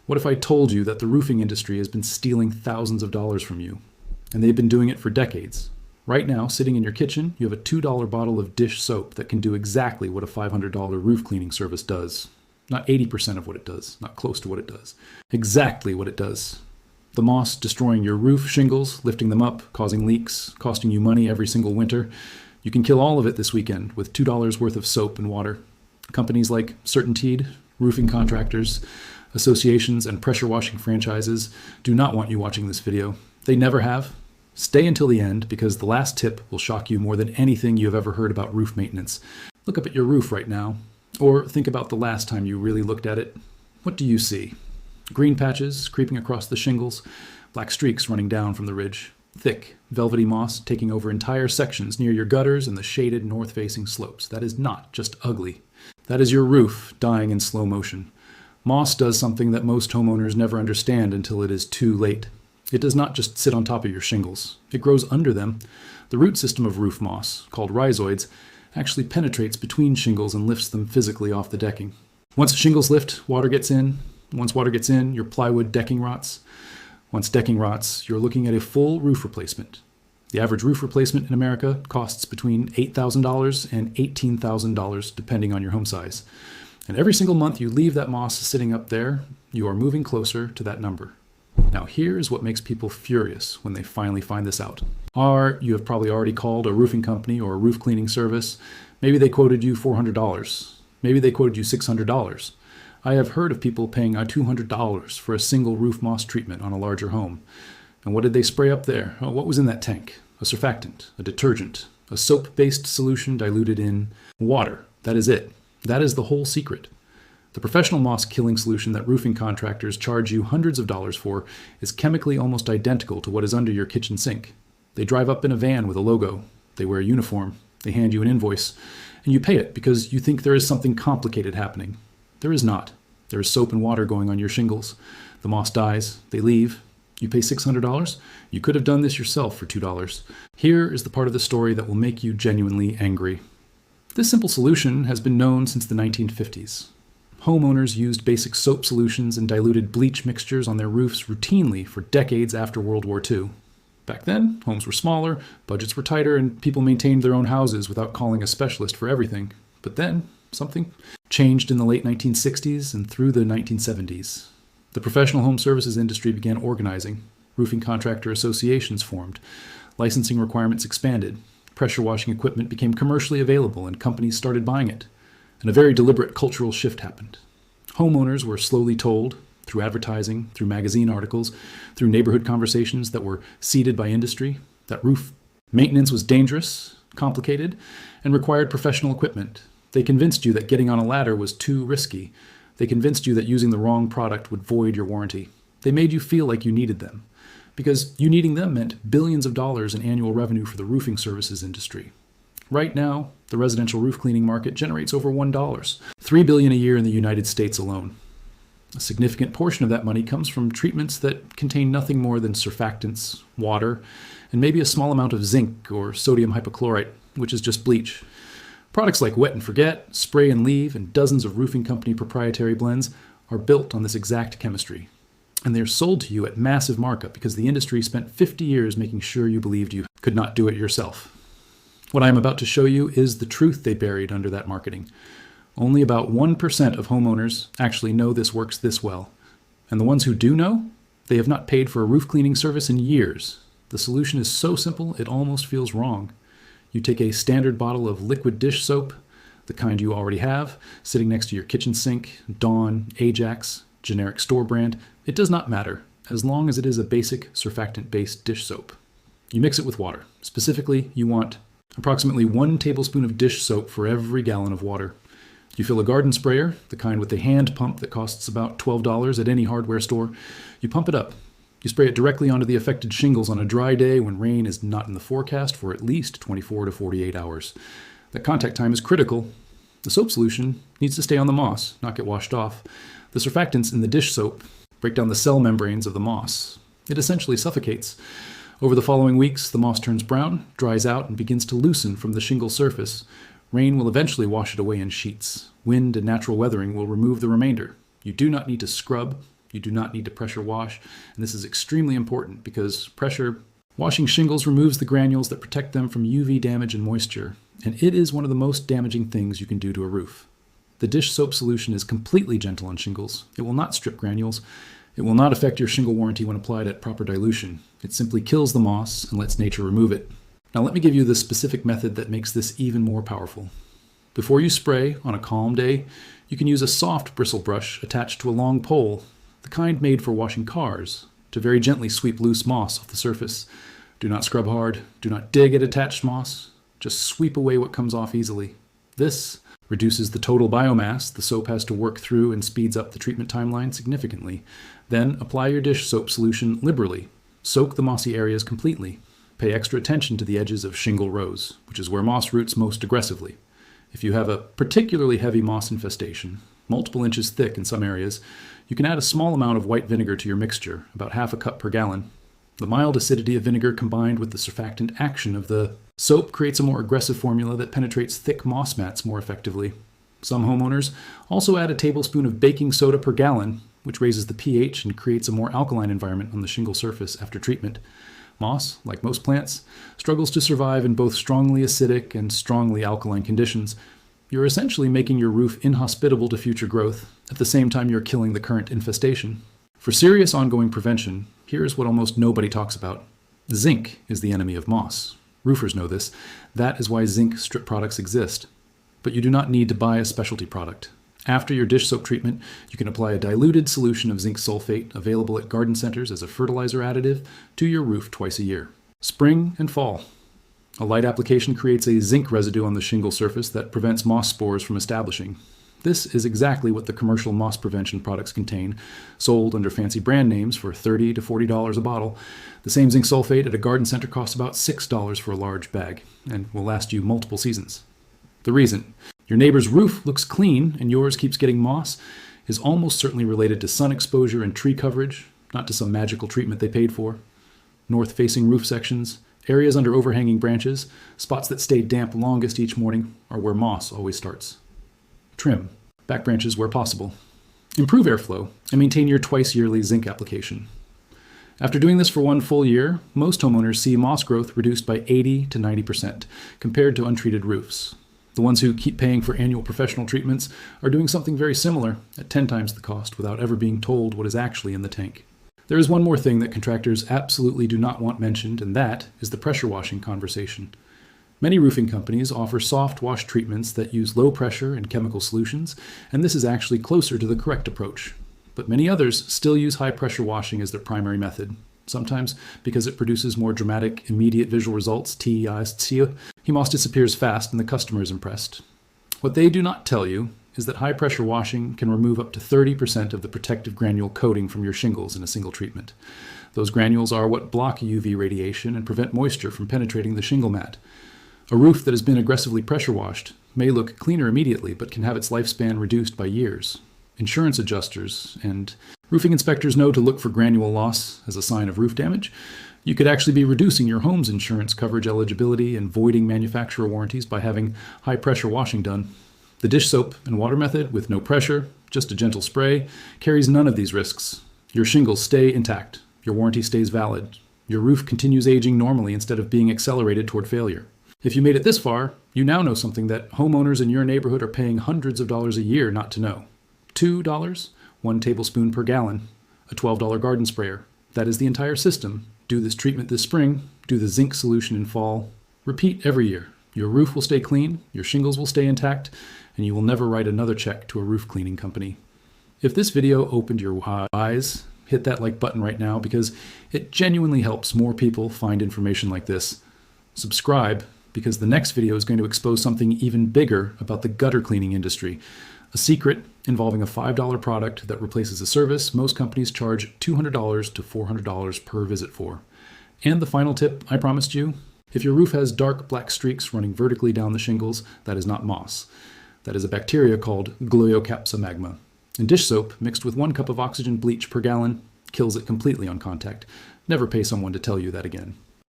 What if I told you that the roofing industry has been stealing thousands of dollars from you? And they've been doing it for decades. Right now, sitting in your kitchen, you have a $2 bottle of dish soap that can do exactly what a $500 roof cleaning service does. Not 80% of what it does, not close to what it does. Exactly what it does. The moss destroying your roof shingles, lifting them up, causing leaks, costing you money every single winter. You can kill all of it this weekend with $2 worth of soap and water. Companies like Certainteed, roofing contractors, associations, and pressure washing franchises do not want you watching this video. They never have. Stay until the end, because the last tip will shock you more than anything you have ever heard about roof maintenance. Look up at your roof right now, or think about the last time you really looked at it. What do you see? Green patches creeping across the shingles, black streaks running down from the ridge, thick, velvety moss taking over entire sections near your gutters and the shaded north-facing slopes. That is not just ugly. That is your roof dying in slow motion. Moss does something that most homeowners never understand until it is too late. It does not just sit on top of your shingles. It grows under them. The root system of roof moss, called rhizoids, actually penetrates between shingles and lifts them physically off the decking. Once shingles lift, water gets in. Once water gets in, your plywood decking rots. Once decking rots, you're looking at a full roof replacement. The average roof replacement in America costs between $8,000 and $18,000, depending on your home size. And every single month you leave that moss sitting up there, you are moving closer to that number. Now here's what makes people furious when they finally find this out. You have probably already called a roofing company or a roof cleaning service. Maybe they quoted you $400. Maybe they quoted you $600. I have heard of people paying $200 for a single roof moss treatment on a larger home. And what did they spray up there? Oh, what was in that tank? A surfactant, a detergent, a soap-based solution diluted in water. That is it. That is the whole secret. The professional moss killing solution that roofing contractors charge you hundreds of dollars for is chemically almost identical to what is under your kitchen sink. They drive up in a van with a logo. They wear a uniform. They hand you an invoice. And you pay it because you think there is something complicated happening. There is not. There is soap and water going on your shingles. The moss dies. They leave. You pay $600? You could have done this yourself for $2. Here is the part of the story that will make you genuinely angry. This simple solution has been known since the 1950s. Homeowners used basic soap solutions and diluted bleach mixtures on their roofs routinely for decades after World War II. Back then, homes were smaller, budgets were tighter, and people maintained their own houses without calling a specialist for everything. But then, something changed in the late 1960s and through the 1970s. The professional home services industry began organizing. Roofing contractor associations formed. Licensing requirements expanded. Pressure washing equipment became commercially available and companies started buying it. And a very deliberate cultural shift happened. Homeowners were slowly told, through advertising, through magazine articles, through neighborhood conversations that were seeded by industry, that roof maintenance was dangerous, complicated, and required professional equipment. They convinced you that getting on a ladder was too risky. They convinced you that using the wrong product would void your warranty. They made you feel like you needed them, because you needing them meant billions of dollars in annual revenue for the roofing services industry. Right now, the residential roof cleaning market generates over $1, $3 billion a year in the United States alone. A significant portion of that money comes from treatments that contain nothing more than surfactants, water, and maybe a small amount of zinc or sodium hypochlorite, which is just bleach. Products like Wet and Forget, Spray and Leave, and dozens of roofing company proprietary blends are built on this exact chemistry. And they're sold to you at massive markup because the industry spent 50 years making sure you believed you could not do it yourself. What I am about to show you is the truth they buried under that marketing. Only about 1% of homeowners actually know this works this well. And the ones who do know, they have not paid for a roof cleaning service in years. The solution is so simple, it almost feels wrong. You take a standard bottle of liquid dish soap, the kind you already have, sitting next to your kitchen sink, Dawn, Ajax, generic store brand. It does not matter, as long as it is a basic surfactant-based dish soap. You mix it with water. Specifically, you want approximately 1 tablespoon of dish soap for every gallon of water. You fill a garden sprayer, the kind with a hand pump that costs about $12 at any hardware store. You pump it up. You spray it directly onto the affected shingles on a dry day when rain is not in the forecast for at least 24 to 48 hours. That contact time is critical. The soap solution needs to stay on the moss, not get washed off. The surfactants in the dish soap break down the cell membranes of the moss. It essentially suffocates. Over the following weeks, the moss turns brown, dries out, and begins to loosen from the shingle surface. Rain will eventually wash it away in sheets. Wind and natural weathering will remove the remainder. You do not need to scrub. You do not need to pressure wash, and this is extremely important because pressure washing shingles removes the granules that protect them from UV damage and moisture, and it is one of the most damaging things you can do to a roof. The dish soap solution is completely gentle on shingles. It will not strip granules. It will not affect your shingle warranty when applied at proper dilution. It simply kills the moss and lets nature remove it. Now let me give you the specific method that makes this even more powerful. Before you spray on a calm day, you can use a soft bristle brush attached to a long pole, the kind made for washing cars, to very gently sweep loose moss off the surface. Do not scrub hard. Do not dig at attached moss. Just sweep away what comes off easily. This reduces the total biomass the soap has to work through and speeds up the treatment timeline significantly. Then apply your dish soap solution liberally. Soak the mossy areas completely. Pay extra attention to the edges of shingle rows, which is where moss roots most aggressively. If you have a particularly heavy moss infestation, multiple inches thick in some areas, you can add a small amount of white vinegar to your mixture, about half a cup per gallon. The mild acidity of vinegar combined with the surfactant action of the soap creates a more aggressive formula that penetrates thick moss mats more effectively. Some homeowners also add a tablespoon of baking soda per gallon, which raises the pH and creates a more alkaline environment on the shingle surface after treatment. Moss, like most plants, struggles to survive in both strongly acidic and strongly alkaline conditions. You're essentially making your roof inhospitable to future growth, at the same time you're killing the current infestation. For serious ongoing prevention, here's what almost nobody talks about. Zinc is the enemy of moss. Roofers know this. That is why zinc strip products exist. But you do not need to buy a specialty product. After your dish soap treatment, you can apply a diluted solution of zinc sulfate available at garden centers as a fertilizer additive to your roof twice a year. Spring and fall. A light application creates a zinc residue on the shingle surface that prevents moss spores from establishing. This is exactly what the commercial moss prevention products contain, sold under fancy brand names for $30 to $40 a bottle. The same zinc sulfate at a garden center costs about $6 for a large bag and will last you multiple seasons. The reason your neighbor's roof looks clean and yours keeps getting moss is almost certainly related to sun exposure and tree coverage, not to some magical treatment they paid for. North-facing roof sections, areas under overhanging branches, spots that stay damp longest each morning are where moss always starts. Trim back branches where possible. Improve airflow and maintain your twice-yearly zinc application. After doing this for one full year, most homeowners see moss growth reduced by 80 to 90% compared to untreated roofs. The ones who keep paying for annual professional treatments are doing something very similar at 10 times the cost without ever being told what is actually in the tank. There is one more thing that contractors absolutely do not want mentioned, and that is the pressure washing conversation. Many roofing companies offer soft wash treatments that use low pressure and chemical solutions, and this is actually closer to the correct approach. But many others still use high pressure washing as their primary method, sometimes because it produces more dramatic, immediate visual results, moss disappears fast and the customer is impressed. What they do not tell you is that high pressure washing can remove up to 30% of the protective granule coating from your shingles in a single treatment. Those granules are what block UV radiation and prevent moisture from penetrating the shingle mat. A roof that has been aggressively pressure washed may look cleaner immediately, but can have its lifespan reduced by years. Insurance adjusters and roofing inspectors know to look for granule loss as a sign of roof damage. You could actually be reducing your home's insurance coverage eligibility and voiding manufacturer warranties by having high pressure washing done. The dish soap and water method with no pressure, just a gentle spray, carries none of these risks. Your shingles stay intact. Your warranty stays valid. Your roof continues aging normally instead of being accelerated toward failure. If you made it this far, you now know something that homeowners in your neighborhood are paying hundreds of dollars a year not to know. $2, 1 tablespoon per gallon, a $12 garden sprayer. That is the entire system. Do this treatment this spring, do the zinc solution in fall. Repeat every year. Your roof will stay clean, your shingles will stay intact, and you will never write another check to a roof cleaning company. If this video opened your eyes, hit that like button right now because it genuinely helps more people find information like this. Subscribe because the next video is going to expose something even bigger about the gutter cleaning industry. A secret involving a $5 product that replaces a service most companies charge $200 to $400 per visit for. And the final tip I promised you, if your roof has dark black streaks running vertically down the shingles, that is not moss. That is a bacteria called Gliocapsa magma. And dish soap mixed with 1 cup of oxygen bleach per gallon kills it completely on contact. Never pay someone to tell you that again.